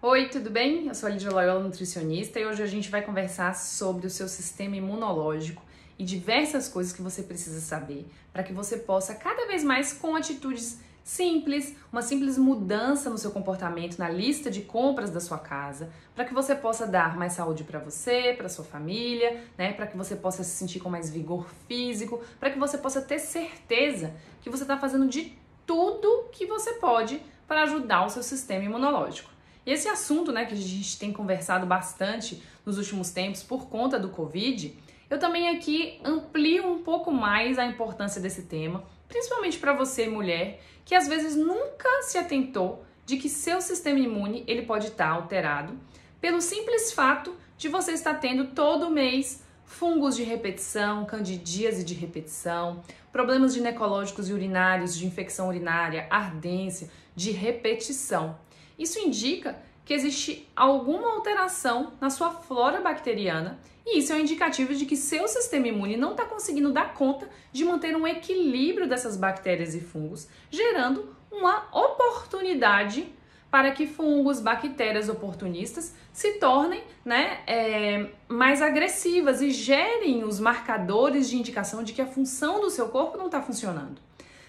Oi, tudo bem? Eu sou a Lídia Loyola, nutricionista, e hoje a gente vai conversar sobre o seu sistema imunológico e diversas coisas que você precisa saber para que você possa cada vez mais, com atitudes simples, uma simples mudança no seu comportamento, na lista de compras da sua casa, para que você possa dar mais saúde para você, para sua família, né? Para que você possa se sentir com mais vigor físico, para que você possa ter certeza que você está fazendo de tudo que você pode para ajudar o seu sistema imunológico. E esse assunto, né, que a gente tem conversado bastante nos últimos tempos por conta do Covid, eu também aqui amplio um pouco mais a importância desse tema, principalmente para você, mulher, que às vezes nunca se atentou de que seu sistema imune ele pode estar alterado pelo simples fato de você estar tendo todo mês fungos de repetição, candidíase de repetição, problemas ginecológicos e urinários, de infecção urinária, ardência, de repetição. Isso indica que existe alguma alteração na sua flora bacteriana e isso é um indicativo de que seu sistema imune não está conseguindo dar conta de manter um equilíbrio dessas bactérias e fungos, gerando uma oportunidade para que fungos, bactérias oportunistas se tornem mais agressivas e gerem os marcadores de indicação de que a função do seu corpo não está funcionando.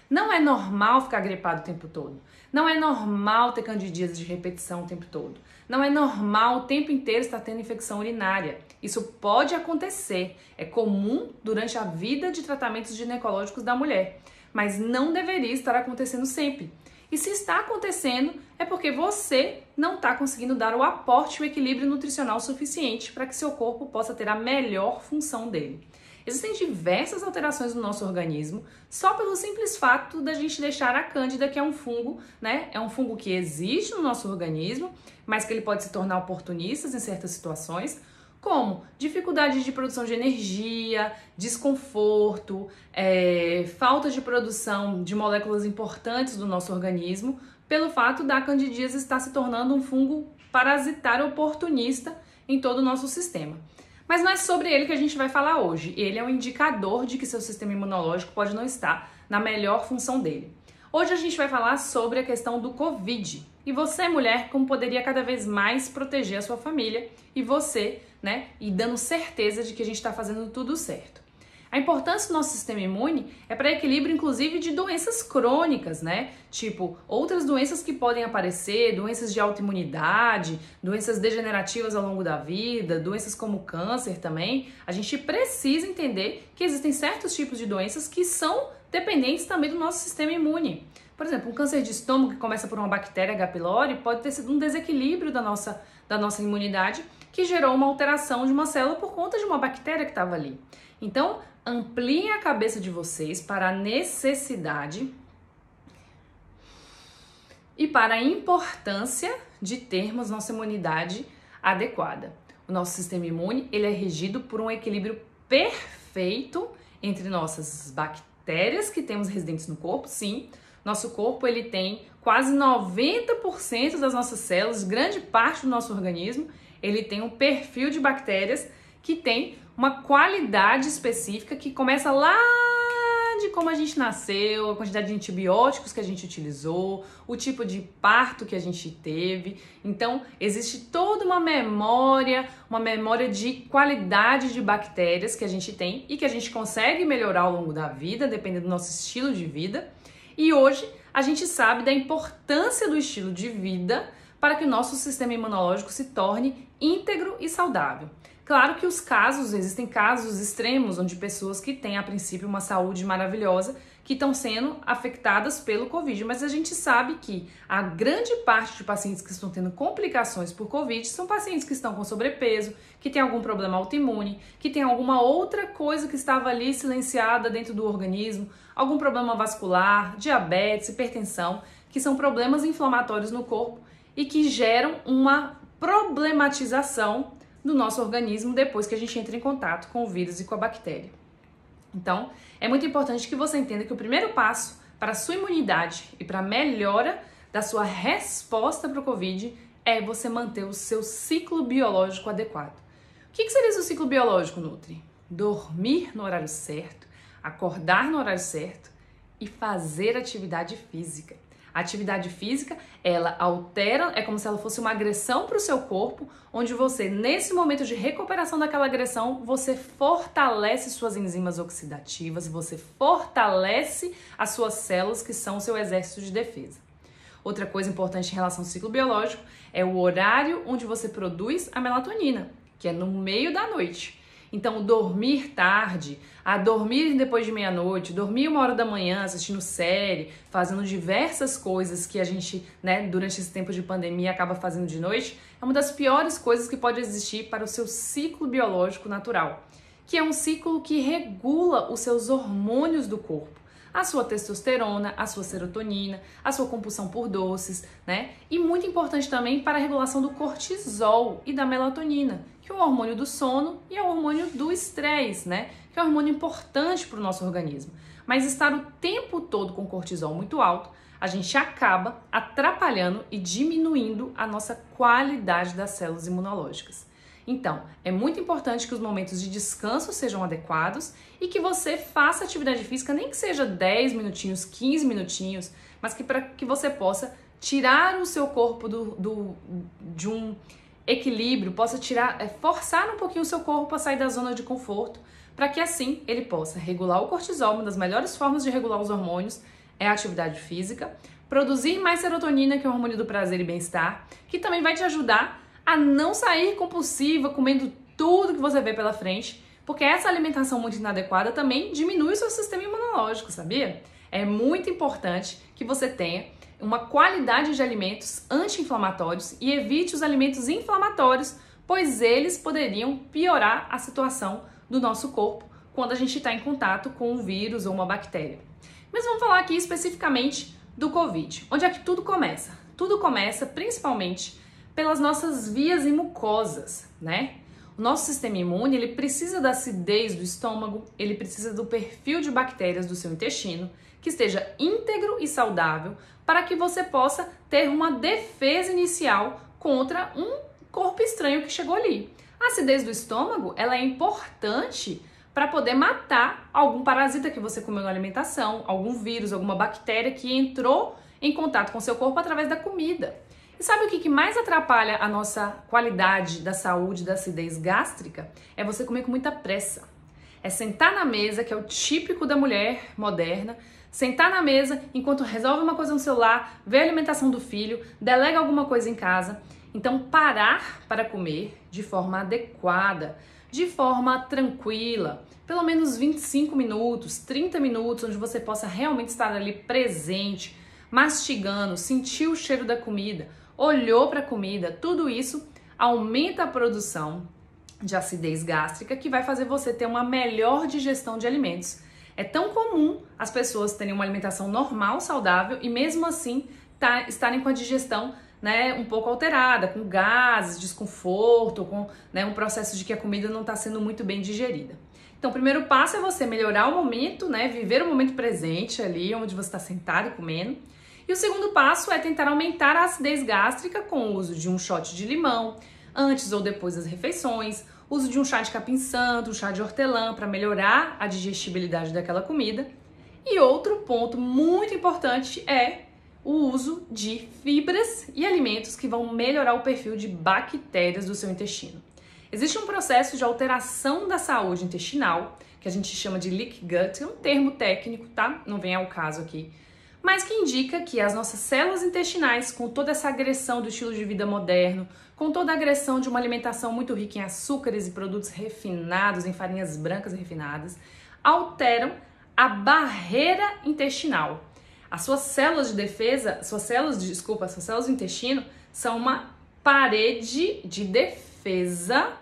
Não é normal ficar gripado o tempo todo. Não é normal ter candidíase de repetição o tempo todo. Não é normal o tempo inteiro estar tendo infecção urinária. Isso pode acontecer. É comum durante a vida de tratamentos ginecológicos da mulher. Mas não deveria estar acontecendo sempre. E se está acontecendo, é porque você não está conseguindo dar o aporte e o equilíbrio nutricional suficiente para que seu corpo possa ter a melhor função dele. Existem diversas alterações no nosso organismo só pelo simples fato da gente deixar a cândida, que é um fungo, né? É um fungo que existe no nosso organismo, mas que ele pode se tornar oportunista em certas situações, como dificuldade de produção de energia, desconforto, falta de produção de moléculas importantes do nosso organismo, pelo fato da candidíase estar se tornando um fungo parasitário oportunista em todo o nosso sistema. Mas não é sobre ele que a gente vai falar hoje. Ele é um indicador de que seu sistema imunológico pode não estar na melhor função dele. Hoje a gente vai falar sobre a questão do Covid. E você, mulher, como poderia cada vez mais proteger a sua família e você, né? E dando certeza de que a gente está fazendo tudo certo. A importância do nosso sistema imune é para equilíbrio, inclusive, de doenças crônicas, né? Tipo, outras doenças que podem aparecer, doenças de autoimunidade, doenças degenerativas ao longo da vida, doenças como câncer também. A gente precisa entender que existem certos tipos de doenças que são dependentes também do nosso sistema imune. Por exemplo, um câncer de estômago que começa por uma bactéria H. pylori pode ter sido um desequilíbrio da nossa imunidade que gerou uma alteração de uma célula por conta de uma bactéria que estava ali. Então, ampliem a cabeça de vocês para a necessidade e para a importância de termos nossa imunidade adequada. O nosso sistema imune ele é regido por um equilíbrio perfeito entre nossas bactérias que temos residentes no corpo, sim. Nosso corpo ele tem quase 90% das nossas células, grande parte do nosso organismo, ele tem um perfil de bactérias que tem uma qualidade específica que começa lá de como a gente nasceu, a quantidade de antibióticos que a gente utilizou, o tipo de parto que a gente teve. Então, existe toda uma memória de qualidade de bactérias que a gente tem e que a gente consegue melhorar ao longo da vida, dependendo do nosso estilo de vida. E hoje, a gente sabe da importância do estilo de vida para que o nosso sistema imunológico se torne íntegro e saudável. Claro que existem casos extremos onde pessoas que têm a princípio uma saúde maravilhosa que estão sendo afetadas pelo Covid, mas a gente sabe que a grande parte de pacientes que estão tendo complicações por Covid são pacientes que estão com sobrepeso, que têm algum problema autoimune, que têm alguma outra coisa que estava ali silenciada dentro do organismo, algum problema vascular, diabetes, hipertensão, que são problemas inflamatórios no corpo e que geram uma problematização do nosso organismo depois que a gente entra em contato com o vírus e com a bactéria. Então, é muito importante que você entenda que o primeiro passo para a sua imunidade e para a melhora da sua resposta para o Covid é você manter o seu ciclo biológico adequado. O que seria esse ciclo biológico, Nutri? Dormir no horário certo, acordar no horário certo e fazer atividade física. A atividade física, ela altera, é como se ela fosse uma agressão para o seu corpo, onde você, nesse momento de recuperação daquela agressão, você fortalece suas enzimas oxidativas, você fortalece as suas células, que são o seu exército de defesa. Outra coisa importante em relação ao ciclo biológico é o horário onde você produz a melatonina, que é no meio da noite. Então, dormir tarde, dormir depois de meia-noite, dormir 1h da manhã assistindo série, fazendo diversas coisas que a gente, durante esse tempo de pandemia acaba fazendo de noite, é uma das piores coisas que pode existir para o seu ciclo biológico natural, que é um ciclo que regula os seus hormônios do corpo. A sua testosterona, a sua serotonina, a sua compulsão por doces, E muito importante também para a regulação do cortisol e da melatonina, que é o hormônio do sono e é o hormônio do estresse, Que é um hormônio importante para o nosso organismo. Mas estar o tempo todo com cortisol muito alto, a gente acaba atrapalhando e diminuindo a nossa qualidade das células imunológicas. Então, é muito importante que os momentos de descanso sejam adequados e que você faça atividade física, nem que seja 10 minutinhos, 15 minutinhos, mas para que você possa tirar o seu corpo de um equilíbrio, possa forçar um pouquinho o seu corpo a sair da zona de conforto, para que assim ele possa regular o cortisol. Uma das melhores formas de regular os hormônios é a atividade física, produzir mais serotonina, que é o hormônio do prazer e bem-estar, que também vai te ajudar a não sair compulsiva, comendo tudo que você vê pela frente, porque essa alimentação muito inadequada também diminui o seu sistema imunológico, sabia? É muito importante que você tenha uma qualidade de alimentos anti-inflamatórios e evite os alimentos inflamatórios, pois eles poderiam piorar a situação do nosso corpo quando a gente está em contato com um vírus ou uma bactéria. Mas vamos falar aqui especificamente do Covid. Onde é que tudo começa? Tudo começa principalmente pelas nossas vias e mucosas, O nosso sistema imune, ele precisa da acidez do estômago, ele precisa do perfil de bactérias do seu intestino, que esteja íntegro e saudável, para que você possa ter uma defesa inicial contra um corpo estranho que chegou ali. A acidez do estômago, ela é importante para poder matar algum parasita que você comeu na alimentação, algum vírus, alguma bactéria que entrou em contato com seu corpo através da comida. E sabe o que mais atrapalha a nossa qualidade da saúde, da acidez gástrica? É você comer com muita pressa. É sentar na mesa, que é o típico da mulher moderna, sentar na mesa enquanto resolve uma coisa no celular, vê a alimentação do filho, delega alguma coisa em casa. Então, parar para comer de forma adequada, de forma tranquila, pelo menos 25 minutos, 30 minutos, onde você possa realmente estar ali presente, mastigando, sentir o cheiro da comida, olhou para a comida, tudo isso aumenta a produção de acidez gástrica, que vai fazer você ter uma melhor digestão de alimentos. É tão comum as pessoas terem uma alimentação normal, saudável, e mesmo assim estarem com a digestão um pouco alterada, com gases, desconforto, com um processo de que a comida não está sendo muito bem digerida. Então, o primeiro passo é você melhorar o momento, viver o momento presente ali, onde você está sentado e comendo. E o segundo passo é tentar aumentar a acidez gástrica com o uso de um shot de limão, antes ou depois das refeições, uso de um chá de capim-santo, um chá de hortelã para melhorar a digestibilidade daquela comida. E outro ponto muito importante é o uso de fibras e alimentos que vão melhorar o perfil de bactérias do seu intestino. Existe um processo de alteração da saúde intestinal, que a gente chama de leaky gut, é um termo técnico, tá? Não vem ao caso aqui. Mas que indica que as nossas células intestinais, com toda essa agressão do estilo de vida moderno, com toda a agressão de uma alimentação muito rica em açúcares e produtos refinados, em farinhas brancas refinadas, alteram a barreira intestinal. As suas células de defesa, suas células do intestino são uma parede de defesa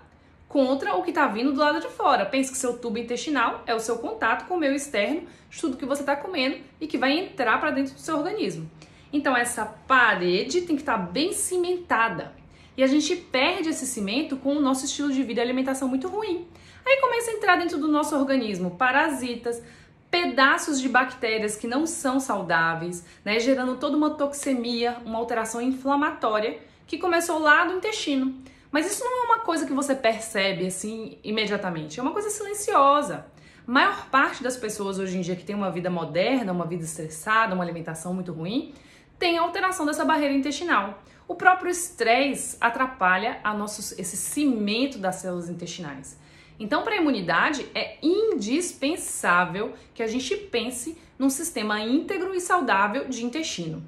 contra o que está vindo do lado de fora. Pense que seu tubo intestinal é o seu contato com o meio externo de tudo que você está comendo e que vai entrar para dentro do seu organismo. Então essa parede tem que estar bem cimentada. E a gente perde esse cimento com o nosso estilo de vida e alimentação muito ruim. Aí começa a entrar dentro do nosso organismo parasitas, pedaços de bactérias que não são saudáveis, gerando toda uma toxemia, uma alteração inflamatória que começou lá do intestino. Mas isso não é uma coisa que você percebe assim imediatamente, é uma coisa silenciosa. A maior parte das pessoas hoje em dia que tem uma vida moderna, uma vida estressada, uma alimentação muito ruim, tem alteração dessa barreira intestinal. O próprio estresse atrapalha esse cimento das células intestinais. Então, para a imunidade, é indispensável que a gente pense num sistema íntegro e saudável de intestino.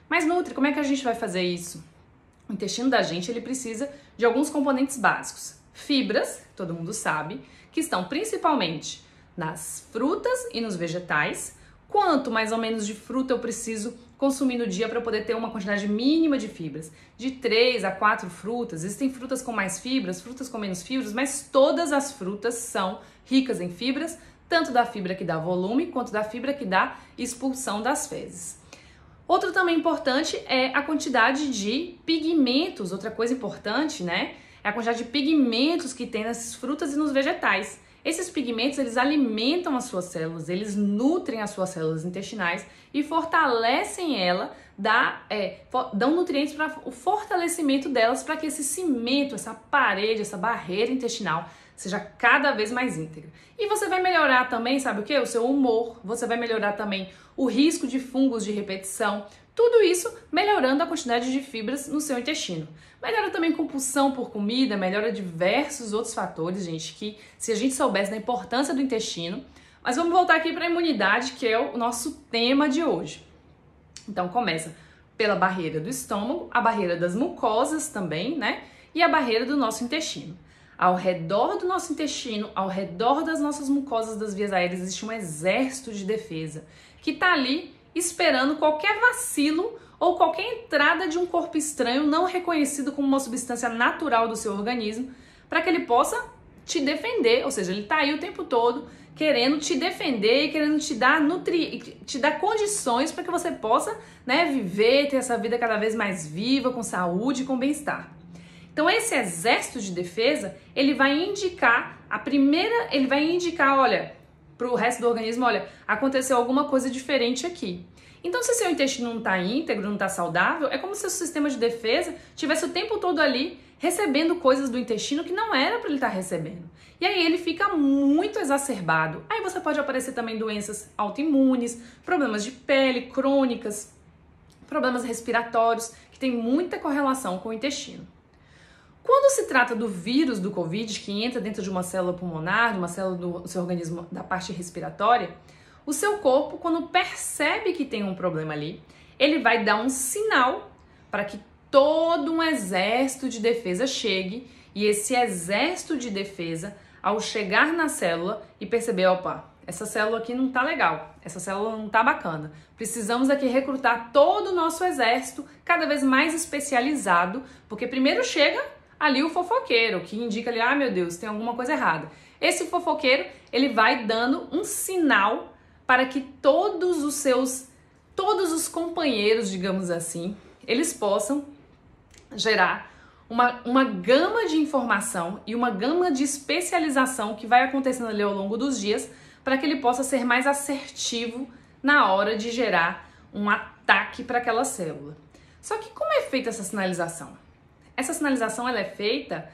Mas, Nutri, como é que a gente vai fazer isso? O intestino da gente, ele precisa de alguns componentes básicos. Fibras, todo mundo sabe, que estão principalmente nas frutas e nos vegetais. Quanto mais ou menos de fruta eu preciso consumir no dia para poder ter uma quantidade mínima de fibras? De 3 a 4 frutas. Existem frutas com mais fibras, frutas com menos fibras, mas todas as frutas são ricas em fibras, tanto da fibra que dá volume, quanto da fibra que dá expulsão das fezes. Outro também importante é a quantidade de pigmentos. Outra coisa importante, né? É a quantidade de pigmentos que tem nessas frutas e nos vegetais. Esses pigmentos, eles alimentam as suas células, eles nutrem as suas células intestinais e fortalecem ela, dão nutrientes para o fortalecimento delas, para que esse cimento, essa parede, essa barreira intestinal seja cada vez mais íntegra. E você vai melhorar também, sabe o quê? O seu humor, você vai melhorar também o risco de fungos de repetição, tudo isso melhorando a quantidade de fibras no seu intestino. Melhora também compulsão por comida, melhora diversos outros fatores, gente, que se a gente soubesse da importância do intestino. Mas vamos voltar aqui para a imunidade, que é o nosso tema de hoje. Então começa pela barreira do estômago, a barreira das mucosas também, né? E a barreira do nosso intestino. Ao redor do nosso intestino, ao redor das nossas mucosas das vias aéreas, existe um exército de defesa que está ali esperando qualquer vacilo ou qualquer entrada de um corpo estranho não reconhecido como uma substância natural do seu organismo para que ele possa te defender. Ou seja, ele está aí o tempo todo querendo te defender e querendo te dar condições para que você possa, né, viver, ter essa vida cada vez mais viva, com saúde e com bem-estar. Então esse exército de defesa, ele vai indicar olha, para o resto do organismo, olha, aconteceu alguma coisa diferente aqui. Então se seu intestino não está íntegro, não está saudável, é como se o sistema de defesa tivesse o tempo todo ali recebendo coisas do intestino que não era para ele estar recebendo. E aí ele fica muito exacerbado. Aí você pode aparecer também doenças autoimunes, problemas de pele, crônicas, problemas respiratórios, que tem muita correlação com o intestino. Quando se trata do vírus do Covid, que entra dentro de uma célula pulmonar, de uma célula do seu organismo da parte respiratória, o seu corpo, quando percebe que tem um problema ali, ele vai dar um sinal para que todo um exército de defesa chegue, e esse exército de defesa, ao chegar na célula e perceber, opa, essa célula aqui não tá legal, essa célula não tá bacana, precisamos aqui recrutar todo o nosso exército cada vez mais especializado, porque primeiro chega ali o fofoqueiro, que indica ali, ah, meu Deus, tem alguma coisa errada. Esse fofoqueiro, ele vai dando um sinal para que todos os companheiros, digamos assim, eles possam gerar uma gama de informação e uma gama de especialização que vai acontecendo ali ao longo dos dias para que ele possa ser mais assertivo na hora de gerar um ataque para aquela célula. Só que como é feita essa sinalização? Essa sinalização ela é feita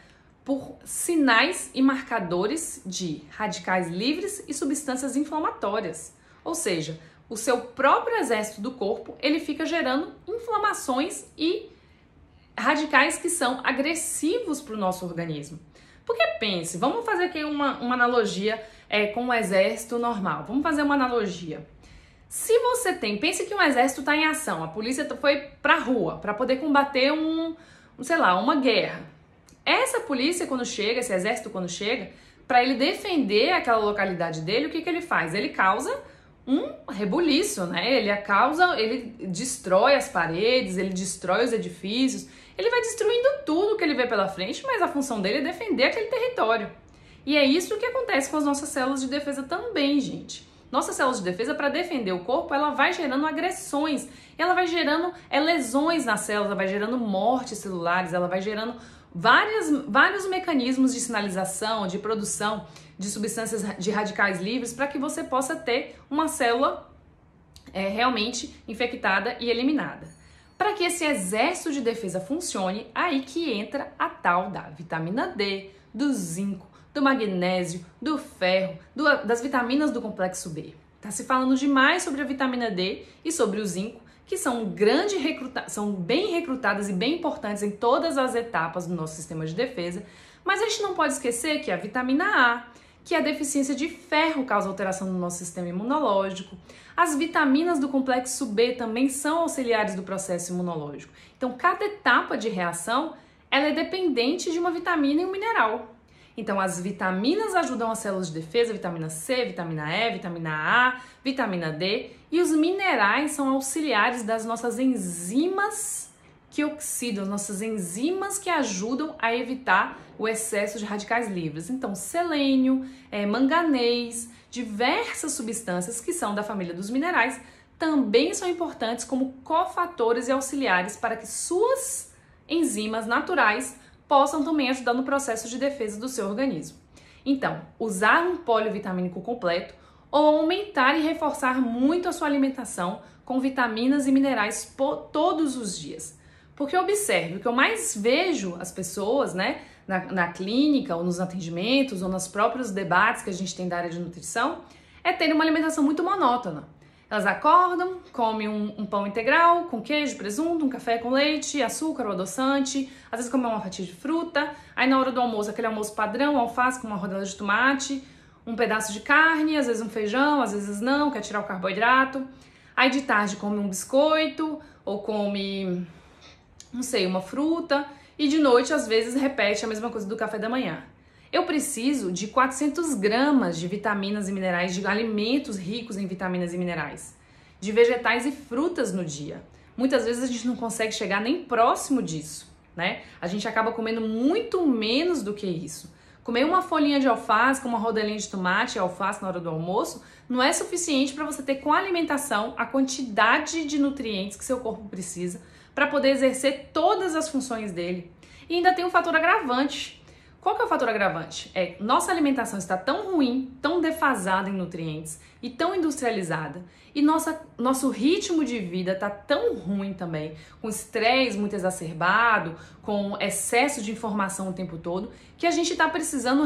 por sinais e marcadores de radicais livres e substâncias inflamatórias. Ou seja, o seu próprio exército do corpo, ele fica gerando inflamações e radicais que são agressivos para o nosso organismo. Porque pense, vamos fazer aqui uma analogia com um exército normal. Vamos fazer uma analogia. Se você pense que um exército está em ação, a polícia foi para a rua para poder combater uma guerra. Essa polícia quando chega, esse exército quando chega, para ele defender aquela localidade dele, o que ele faz? Ele causa um rebuliço, né? Ele destrói as paredes, ele destrói os edifícios, ele vai destruindo tudo que ele vê pela frente, mas a função dele é defender aquele território. E é isso que acontece com as nossas células de defesa também, gente. Nossa célula de defesa, para defender o corpo, ela vai gerando agressões, ela vai gerando lesões na célula, ela vai gerando mortes celulares, ela vai gerando vários mecanismos de sinalização, de produção de substâncias de radicais livres para que você possa ter uma célula realmente infectada e eliminada. Para que esse exército de defesa funcione, aí que entra a tal da vitamina D, do zinco, do magnésio, do ferro, das vitaminas do complexo B. Tá se falando demais sobre a vitamina D e sobre o zinco, que são são bem recrutadas e bem importantes em todas as etapas do nosso sistema de defesa, mas a gente não pode esquecer que a vitamina A, que a deficiência de ferro causa alteração no nosso sistema imunológico, as vitaminas do complexo B também são auxiliares do processo imunológico. Então, cada etapa de reação, ela é dependente de uma vitamina e um mineral. Então, as vitaminas ajudam as células de defesa, vitamina C, vitamina E, vitamina A, vitamina D, e os minerais são auxiliares das nossas enzimas que oxidam, nossas enzimas que ajudam a evitar o excesso de radicais livres. Então, selênio, manganês, diversas substâncias que são da família dos minerais também são importantes como cofatores e auxiliares para que suas enzimas naturais possam também ajudar no processo de defesa do seu organismo. Então, usar um polivitamínico completo ou aumentar e reforçar muito a sua alimentação com vitaminas e minerais todos os dias. Porque observe, o que eu mais vejo as pessoas, né, na clínica ou nos atendimentos ou nos próprios debates que a gente tem da área de nutrição, é ter uma alimentação muito monótona. Elas acordam, comem um pão integral com queijo, presunto, um café com leite, açúcar ou adoçante, às vezes comem uma fatia de fruta, aí na hora do almoço, aquele almoço padrão, alface com uma rodela de tomate, um pedaço de carne, às vezes um feijão, às vezes não, quer tirar o carboidrato. Aí de tarde come um biscoito ou come, não sei, uma fruta, e de noite às vezes repete a mesma coisa do café da manhã. Eu preciso de 400 gramas de vitaminas e minerais, de alimentos ricos em vitaminas e minerais, de vegetais e frutas no dia. Muitas vezes a gente não consegue chegar nem próximo disso, né? A gente acaba comendo muito menos do que isso. Comer uma folhinha de alface com uma rodelinha de tomate e alface na hora do almoço não é suficiente para você ter com a alimentação a quantidade de nutrientes que seu corpo precisa para poder exercer todas as funções dele. E ainda tem um fator agravante. Qual que é o fator agravante? Nossa alimentação está tão ruim, tão defasada em nutrientes e tão industrializada, e nosso ritmo de vida está tão ruim também, com estresse muito exacerbado, com excesso de informação o tempo todo, que a gente está precisando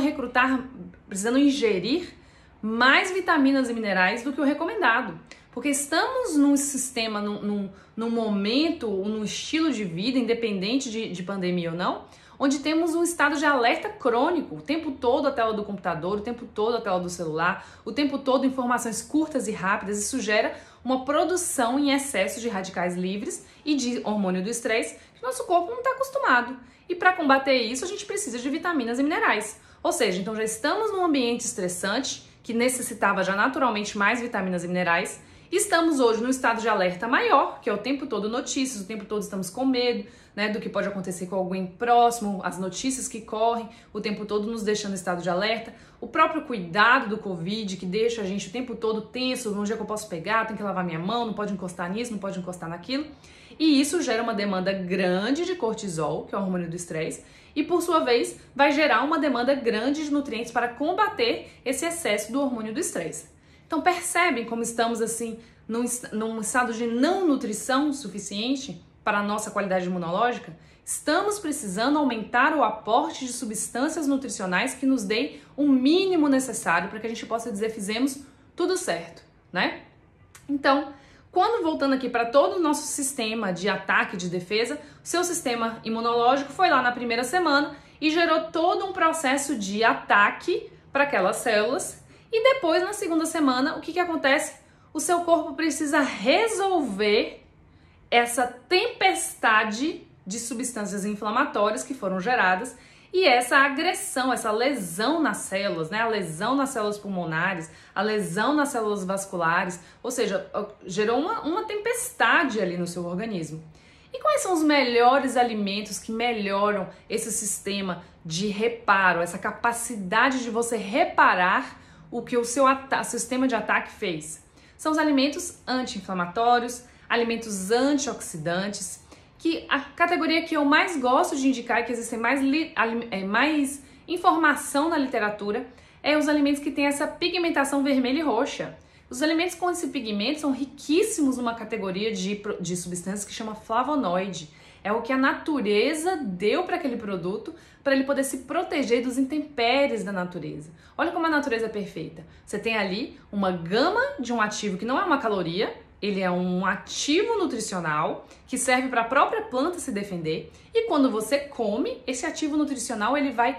ingerir mais vitaminas e minerais do que o recomendado. Porque estamos num sistema, num momento, num estilo de vida, independente de pandemia ou não, onde temos um estado de alerta crônico, o tempo todo a tela do computador, o tempo todo a tela do celular, o tempo todo informações curtas e rápidas. Isso gera uma produção em excesso de radicais livres e de hormônio do estresse que o nosso corpo não está acostumado. E para combater isso, a gente precisa de vitaminas e minerais. Ou seja, então já estamos num ambiente estressante que necessitava já naturalmente mais vitaminas e minerais. Estamos hoje num estado de alerta maior, que é o tempo todo notícias, o tempo todo estamos com medo, né, do que pode acontecer com alguém próximo, as notícias que correm, o tempo todo nos deixando em estado de alerta, o próprio cuidado do Covid, que deixa a gente o tempo todo tenso, onde é que eu posso pegar, tenho que lavar minha mão, não pode encostar nisso, não pode encostar naquilo, e isso gera uma demanda grande de cortisol, que é o hormônio do estresse, e por sua vez vai gerar uma demanda grande de nutrientes para combater esse excesso do hormônio do estresse. Então percebem como estamos assim num estado de não nutrição suficiente para a nossa qualidade imunológica? Estamos precisando aumentar o aporte de substâncias nutricionais que nos deem o mínimo necessário para que a gente possa dizer fizemos tudo certo, né? Então, quando voltando aqui para todo o nosso sistema de ataque e de defesa, o seu sistema imunológico foi lá na primeira semana e gerou todo um processo de ataque para aquelas células. E depois, na segunda semana, o que acontece? O seu corpo precisa resolver essa tempestade de substâncias inflamatórias que foram geradas e essa agressão, essa lesão nas células, né? A lesão nas células pulmonares, a lesão nas células vasculares, ou seja, gerou uma tempestade ali no seu organismo. E quais são os melhores alimentos que melhoram esse sistema de reparo, essa capacidade de você reparar o que o seu sistema de ataque fez? São os alimentos anti-inflamatórios, alimentos antioxidantes, que a categoria que eu mais gosto de indicar, que existem mais informação na literatura, é os alimentos que têm essa pigmentação vermelha e roxa. Os alimentos com esse pigmento são riquíssimos numa categoria de substâncias que chama flavonoide. É o que a natureza deu para aquele produto para ele poder se proteger dos intempéries da natureza. Olha como a natureza é perfeita. Você tem ali uma gama de um ativo que não é uma caloria, ele é um ativo nutricional que serve para a própria planta se defender, e quando você come, esse ativo nutricional ele vai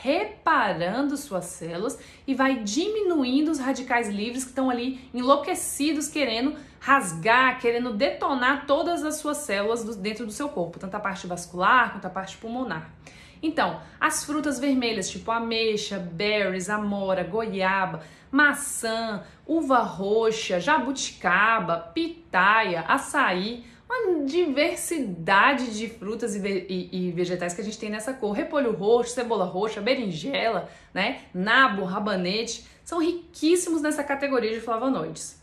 reparando suas células e vai diminuindo os radicais livres que estão ali enlouquecidos, querendo rasgar, querendo detonar todas as suas células dentro do seu corpo, tanto a parte vascular quanto a parte pulmonar. Então, as frutas vermelhas, tipo ameixa, berries, amora, goiaba, maçã, uva roxa, jabuticaba, pitaia, açaí, uma diversidade de frutas e vegetais que a gente tem nessa cor. Repolho roxo, cebola roxa, berinjela, né? Nabo, rabanete, são riquíssimos nessa categoria de flavonoides.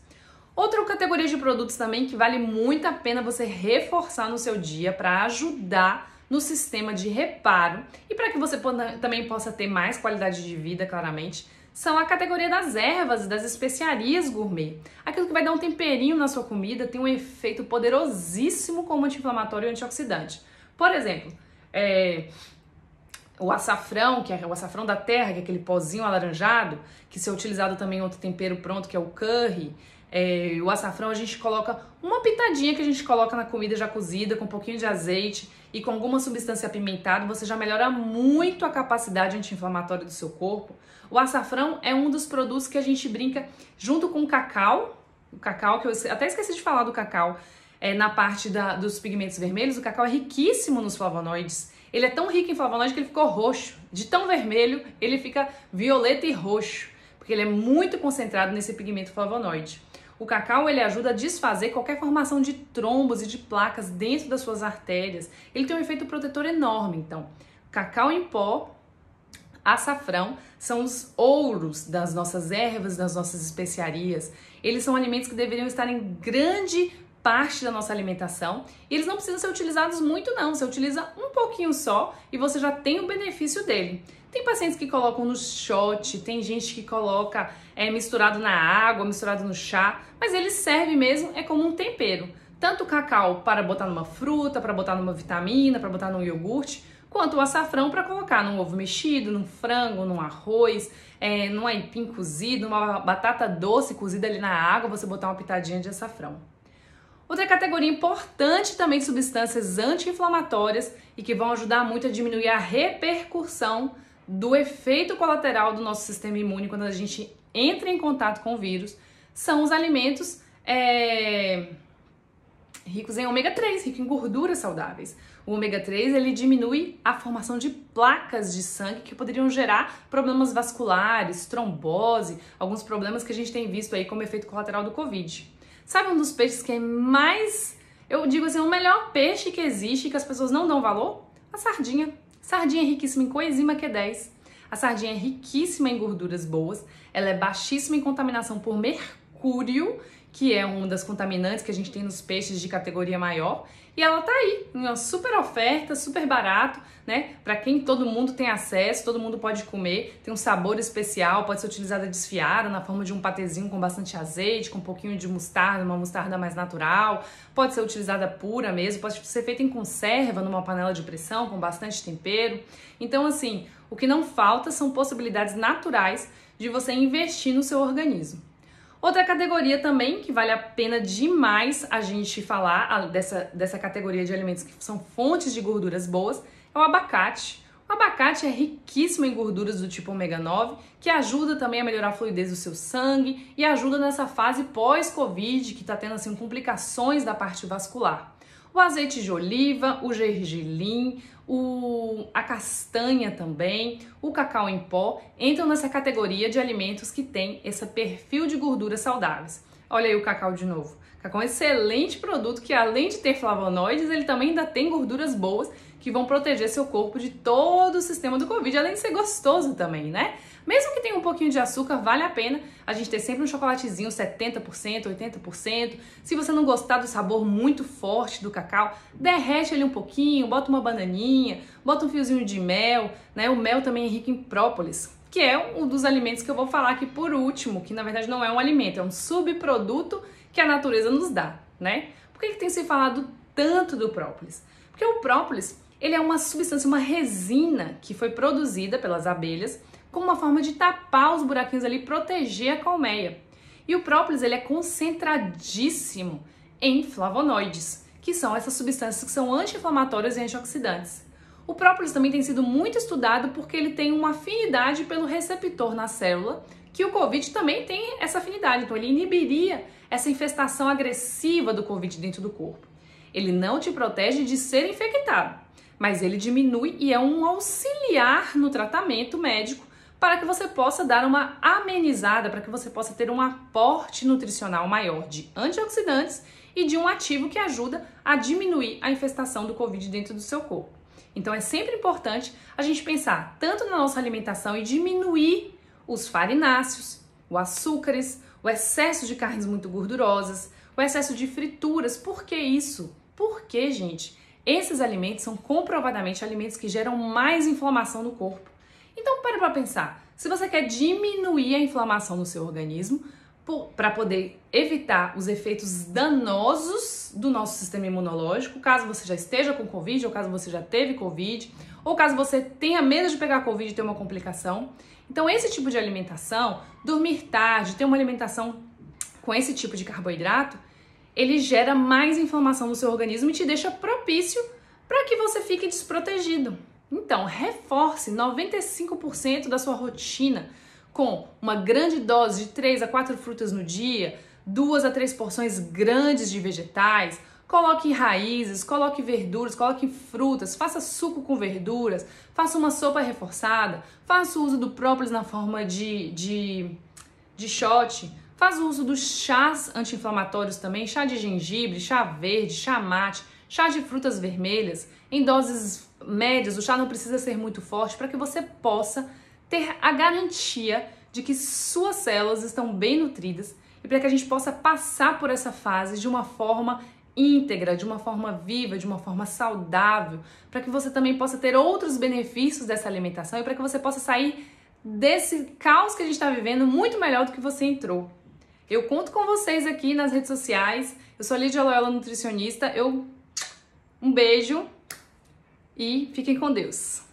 Outra categoria de produtos também que vale muito a pena você reforçar no seu dia para ajudar no sistema de reparo e para que você também possa ter mais qualidade de vida, claramente, são a categoria das ervas e das especiarias gourmet. Aquilo que vai dar um temperinho na sua comida, tem um efeito poderosíssimo como anti-inflamatório e antioxidante. Por exemplo, o açafrão, que é o açafrão da terra, que é aquele pozinho alaranjado, que se é utilizado também em outro tempero pronto, que é o curry. O açafrão a gente coloca uma pitadinha que a gente coloca na comida já cozida, com um pouquinho de azeite e com alguma substância apimentada, você já melhora muito a capacidade anti-inflamatória do seu corpo. O açafrão é um dos produtos que a gente brinca junto com o cacau, que eu até esqueci de falar do cacau, na parte dos pigmentos vermelhos. O cacau é riquíssimo nos flavonoides. Ele é tão rico em flavonoides que ele ficou roxo. De tão vermelho, ele fica violeta e roxo, porque ele é muito concentrado nesse pigmento flavonoide. O cacau ele ajuda a desfazer qualquer formação de trombos e de placas dentro das suas artérias. Ele tem um efeito protetor enorme. Então, cacau em pó, açafrão são os ouros das nossas ervas, das nossas especiarias. Eles são alimentos que deveriam estar em grande parte da nossa alimentação e eles não precisam ser utilizados muito não, você utiliza um pouquinho só e você já tem o benefício dele. Tem pacientes que colocam no shot, tem gente que coloca misturado na água, misturado no chá, mas ele serve mesmo como um tempero. Tanto o cacau para botar numa fruta, para botar numa vitamina, para botar num iogurte, quanto o açafrão para colocar num ovo mexido, num frango, num arroz, num aipim cozido, numa batata doce cozida ali na água, você botar uma pitadinha de açafrão. Outra categoria importante também de substâncias anti-inflamatórias e que vão ajudar muito a diminuir a repercussão do efeito colateral do nosso sistema imune quando a gente entra em contato com o vírus, são os alimentos ricos em ômega 3, ricos em gorduras saudáveis. O ômega 3 ele diminui a formação de placas de sangue que poderiam gerar problemas vasculares, trombose, alguns problemas que a gente tem visto aí como efeito colateral do Covid. Sabe um dos peixes que é mais, eu digo assim, o melhor peixe que existe e que as pessoas não dão valor? A sardinha. Sardinha é riquíssima em coenzima Q10. A sardinha é riquíssima em gorduras boas, ela é baixíssima em contaminação por mercúrio, que é uma das contaminantes que a gente tem nos peixes de categoria maior, e ela tá aí, em uma super oferta, super barato, né? Para quem todo mundo tem acesso, todo mundo pode comer, tem um sabor especial, pode ser utilizada desfiada na forma de um patezinho com bastante azeite, com um pouquinho de mostarda, uma mostarda mais natural, pode ser utilizada pura mesmo, pode ser feita em conserva numa panela de pressão com bastante tempero. Então, assim, o que não falta são possibilidades naturais de você investir no seu organismo. Outra categoria também que vale a pena demais a gente falar dessa categoria de alimentos que são fontes de gorduras boas é o abacate. O abacate é riquíssimo em gorduras do tipo ômega 9, que ajuda também a melhorar a fluidez do seu sangue e ajuda nessa fase pós-Covid, que está tendo assim complicações da parte vascular. O azeite de oliva, o gergelim, a castanha também, o cacau em pó, entram nessa categoria de alimentos que tem esse perfil de gorduras saudáveis. Olha aí o cacau de novo. O cacau é um excelente produto que, além de ter flavonoides, ele também ainda tem gorduras boas que vão proteger seu corpo de todo o sistema do Covid, além de ser gostoso também, né? Mesmo que tenha um pouquinho de açúcar, vale a pena a gente ter sempre um chocolatezinho 70%, 80%. Se você não gostar do sabor muito forte do cacau, derrete ele um pouquinho, bota uma bananinha, bota um fiozinho de mel, né? O mel também é rico em própolis, que é um dos alimentos que eu vou falar aqui por último, que na verdade não é um alimento, é um subproduto que a natureza nos dá, né? Por que tem se falado tanto do própolis? Porque o própolis, ele é uma substância, uma resina que foi produzida pelas abelhas como uma forma de tapar os buraquinhos ali e proteger a colmeia. E o própolis, ele é concentradíssimo em flavonoides, que são essas substâncias que são anti-inflamatórias e antioxidantes. O própolis também tem sido muito estudado porque ele tem uma afinidade pelo receptor na célula, que o Covid também tem essa afinidade, então ele inibiria essa infestação agressiva do Covid dentro do corpo. Ele não te protege de ser infectado, mas ele diminui e é um auxiliar no tratamento médico para que você possa dar uma amenizada, para que você possa ter um aporte nutricional maior de antioxidantes e de um ativo que ajuda a diminuir a infestação do Covid dentro do seu corpo. Então é sempre importante a gente pensar tanto na nossa alimentação e diminuir os farináceos, os açúcares, o excesso de carnes muito gordurosas, o excesso de frituras. Por que isso? Porque, gente, esses alimentos são comprovadamente alimentos que geram mais inflamação no corpo. Então, para pensar, se você quer diminuir a inflamação no seu organismo, para poder evitar os efeitos danosos do nosso sistema imunológico, caso você já esteja com Covid, ou caso você já teve Covid, ou caso você tenha medo de pegar Covid e ter uma complicação. Então, esse tipo de alimentação, dormir tarde, ter uma alimentação com esse tipo de carboidrato, ele gera mais inflamação no seu organismo e te deixa propício para que você fique desprotegido. Então, reforce 95% da sua rotina com uma grande dose de 3 a 4 frutas no dia, 2 a 3 porções grandes de vegetais, coloque raízes, coloque verduras, coloque frutas, faça suco com verduras, faça uma sopa reforçada, faça o uso do própolis na forma de shot, faz o uso dos chás anti-inflamatórios também, chá de gengibre, chá verde, chá mate, chá de frutas vermelhas, em doses médias. O chá não precisa ser muito forte para que você possa ter a garantia de que suas células estão bem nutridas e para que a gente possa passar por essa fase de uma forma íntegra, de uma forma viva, de uma forma saudável, para que você também possa ter outros benefícios dessa alimentação e para que você possa sair desse caos que a gente está vivendo muito melhor do que você entrou. Eu conto com vocês aqui nas redes sociais. Eu sou a Lídia Loyola, nutricionista. Um beijo e fiquem com Deus.